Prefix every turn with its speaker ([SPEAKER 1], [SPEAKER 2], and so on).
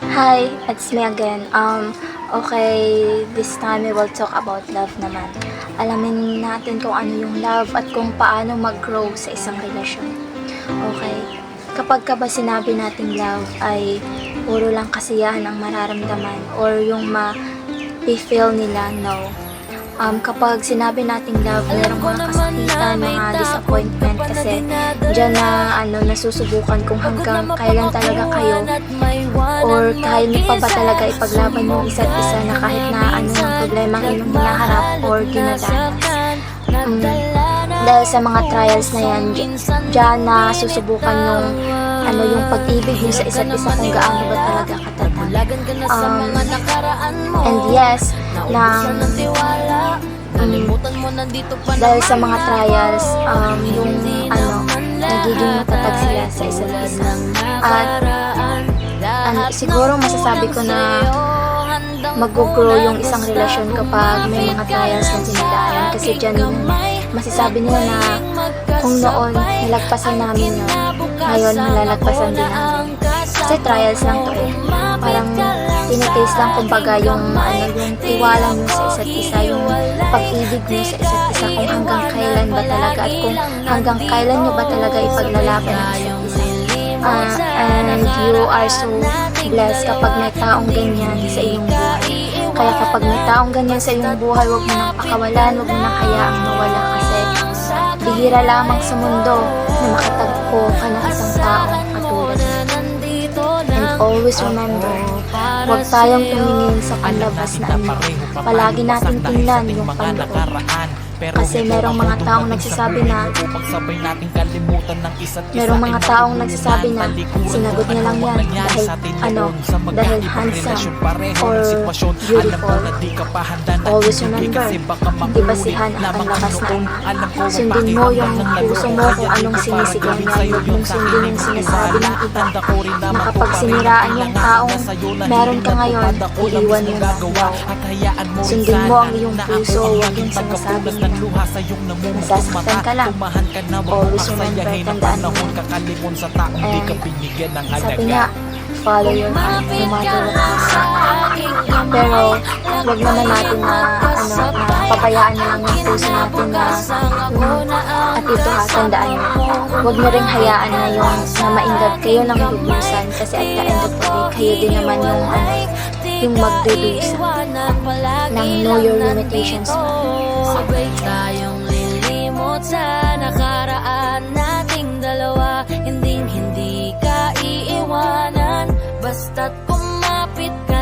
[SPEAKER 1] Hi, it's me again. Okay, this time we will talk about love naman. Alamin natin kung ano yung love at kung paano mag-grow sa isang relasyon. Okay, kapag ka ba sinabi nating love ay puro lang kasiyahan ang mararamdaman or yung ma-feel nila, no. Kapag sinabi nating love, merong mga kasakitan, mga disappointment kasi dyan na nasusubukan kung hanggang kailan talaga kayo or kaya niyo pa ba talaga ipaglaban yung isa't isa na kahit na ano ng problema ang inyong hinaharap or dinadanas. Dahil sa mga trials na yan, dyan na susubukan yung pag-ibig niyo sa isa't isa kung gaano ba talaga katatag. And yes, dahil sa mga trials, nagiging matatag sila sa isa't isa. At siguro masasabi ko na mag-grow yung isang relasyon kapag may mga trials na dinadaanan kasi dyan masasabi nila na kung noon nilagpasan namin yun, ngayon malalagpasan din namin. Kasi trials lang to eh. Parang tinitaste lang kumbaga yung tiwala nyo sa isa't isa, yung pag-ibig nyo sa isa't isa, kung hanggang kailan ba talaga at kung hanggang kailan nyo ba talaga ipaglalaban ang isa't isa. And you are so blessed kapag may taong ganyan sa iyong buhay. Kaya kapag may taong ganyan sa iyong buhay, huwag mo nang pakawalan, huwag mo nang hayaang mawala kasi bihira lamang sa mundo na makatagpo ka ng isang taong katulad mo. And always remember, huwag tayong tumingin sa panlabas na ano. Palagi natin tingnan yung panloob. Kasi merong mga taong nagsasabi na sinagot niya lang yan dahil handsome or beautiful. Always remember, hindi basihan ang panlabas na ano. Sundin mo yung puso mo kung anong sinisigaw niya. Huwag mong sundin yung sinasabi ng iba na kapag siniraan yung taong meron ka ngayon, iiwan mo na. Sundin mo ang iyong puso, huwag yung sinasabi niya. Nasasaktan ka lang. Always remember, tandaan mo. And sabi nga, follow your heart no matter what happens. Pero wag naman natin na pabayaan na lang yung puso natin at ito tandaan mo. Wag na rin hayaan na na maingag kayo ng lubusan kasi at the end of the day, kayo din naman yung magdudusa ng know your limitations.
[SPEAKER 2] Sabay tayong lilimot sa nakaraan nating dalawa. Hindi ka iiwanan basta't kumapit ka.